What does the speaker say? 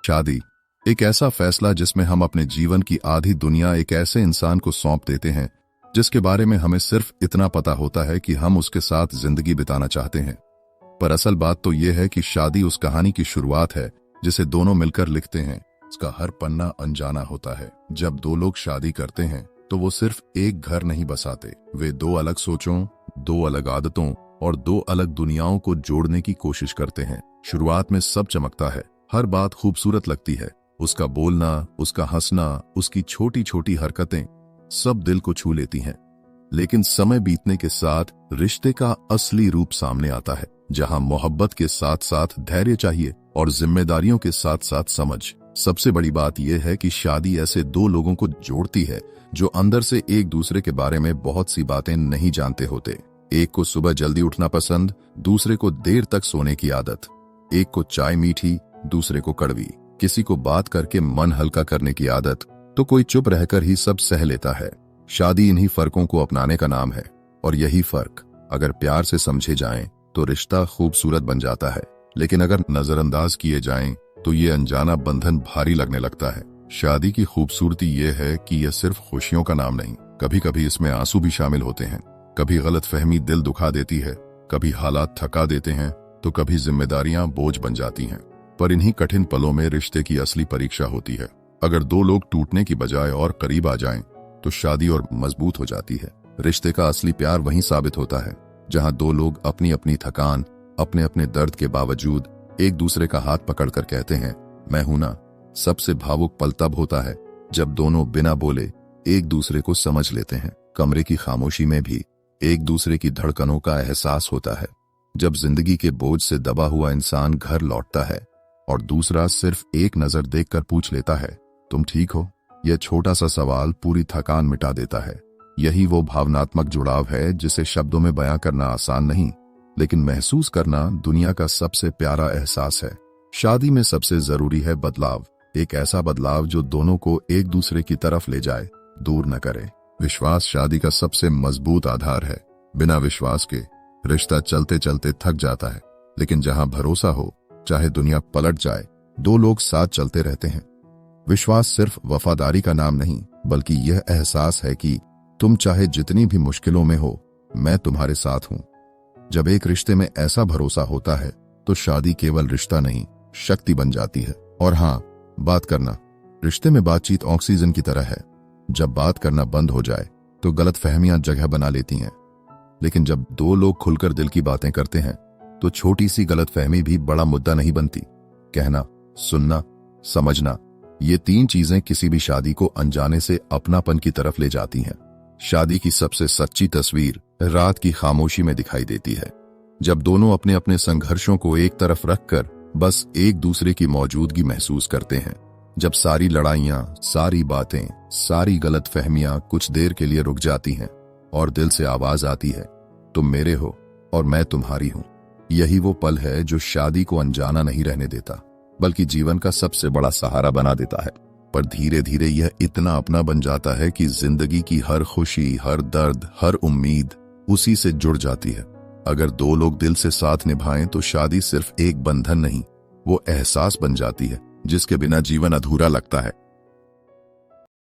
शादी एक ऐसा फैसला जिसमें हम अपने जीवन की आधी दुनिया एक ऐसे इंसान को सौंप देते हैं जिसके बारे में हमें सिर्फ इतना पता होता है कि हम उसके साथ जिंदगी बिताना चाहते हैं। पर असल बात तो यह है कि शादी उस कहानी की शुरुआत है जिसे दोनों मिलकर लिखते हैं। इसका हर पन्ना अनजाना होता है। जब दो लोग शादी करते हैं तो वो सिर्फ एक घर नहीं बसाते, वे दो अलग सोचों, दो अलग आदतों और दो अलग दुनियाओं को जोड़ने की कोशिश करते हैं। शुरुआत में सब चमकता है, हर बात खूबसूरत लगती है, उसका बोलना, उसका हंसना, उसकी छोटी छोटी हरकतें सब दिल को छू लेती हैं। लेकिन समय बीतने के साथ रिश्ते का असली रूप सामने आता है, जहां मोहब्बत के साथ साथ धैर्य चाहिए और जिम्मेदारियों के साथ साथ समझ। सबसे बड़ी बात यह है कि शादी ऐसे दो लोगों को जोड़ती है जो अंदर से एक दूसरे के बारे में बहुत सी बातें नहीं जानते होते। एक को सुबह जल्दी उठना पसंद, दूसरे को देर तक सोने की आदत। एक को चाय मीठी, दूसरे को कड़वी। किसी को बात करके मन हल्का करने की आदत, तो कोई चुप रहकर ही सब सह लेता है। शादी इन्हीं फर्कों को अपनाने का नाम है, और यही फर्क अगर प्यार से समझे जाएं तो रिश्ता खूबसूरत बन जाता है, लेकिन अगर नजरअंदाज किए जाएं तो ये अनजाना बंधन भारी लगने लगता है। शादी की खूबसूरती ये है कि यह सिर्फ खुशियों का नाम नहीं, कभी कभी इसमें आंसू भी शामिल होते हैं। कभी गलतफहमी दिल दुखा देती है, कभी हालात थका देते हैं, तो कभी जिम्मेदारियां बोझ बन जाती हैं। पर इन्हीं कठिन पलों में रिश्ते की असली परीक्षा होती है। अगर दो लोग टूटने की बजाय और करीब आ जाएं, तो शादी और मजबूत हो जाती है। रिश्ते का असली प्यार वहीं साबित होता है जहां दो लोग अपनी अपनी थकान, अपने अपने दर्द के बावजूद एक दूसरे का हाथ पकड़कर कहते हैं, मैं हूं ना। सबसे भावुक पल तब होता है जब दोनों बिना बोले एक दूसरे को समझ लेते हैं। कमरे की खामोशी में भी एक दूसरे की धड़कनों का एहसास होता है। जब जिंदगी के बोझ से दबा हुआ इंसान घर लौटता है और दूसरा सिर्फ एक नजर देखकर पूछ लेता है, तुम ठीक हो? यह छोटा सा सवाल पूरी थकान मिटा देता है। यही वो भावनात्मक जुड़ाव है जिसे शब्दों में बयां करना आसान नहीं, लेकिन महसूस करना दुनिया का सबसे प्यारा एहसास है। शादी में सबसे जरूरी है बदलाव, एक ऐसा बदलाव जो दोनों को एक दूसरे की तरफ ले जाए, दूर न करे। विश्वास शादी का सबसे मजबूत आधार है। बिना विश्वास के रिश्ता चलते चलते थक जाता है, लेकिन जहां भरोसा हो, चाहे दुनिया पलट जाए, दो लोग साथ चलते रहते हैं। विश्वास सिर्फ वफादारी का नाम नहीं, बल्कि यह एहसास है कि तुम चाहे जितनी भी मुश्किलों में हो, मैं तुम्हारे साथ हूं। जब एक रिश्ते में ऐसा भरोसा होता है तो शादी केवल रिश्ता नहीं, शक्ति बन जाती है। और हाँ, बात करना। रिश्ते में बातचीत ऑक्सीजन की तरह है। जब बात करना बंद हो जाए तो गलतफहमियां जगह बना लेती हैं, लेकिन जब दो लोग खुलकर दिल की बातें करते हैं तो छोटी सी गलतफहमी भी बड़ा मुद्दा नहीं बनती। कहना, सुनना, समझना, ये तीन चीजें किसी भी शादी को अनजाने से अपनापन की तरफ ले जाती हैं। शादी की सबसे सच्ची तस्वीर रात की खामोशी में दिखाई देती है, जब दोनों अपने अपने संघर्षों को एक तरफ रखकर बस एक दूसरे की मौजूदगी महसूस करते हैं। जब सारी लड़ाइयां, सारी बातें, सारी गलतफहमियां कुछ देर के लिए रुक जाती हैं और दिल से आवाज आती है, तुम मेरे हो और मैं तुम्हारी हूं। यही वो पल है जो शादी को अनजाना नहीं रहने देता, बल्कि जीवन का सबसे बड़ा सहारा बना देता है। पर धीरे धीरे यह इतना अपना बन जाता है कि जिंदगी की हर खुशी, हर दर्द, हर उम्मीद उसी से जुड़ जाती है। अगर दो लोग दिल से साथ निभाएं तो शादी सिर्फ एक बंधन नहीं, वो एहसास बन जाती है जिसके बिना जीवन अधूरा लगता है।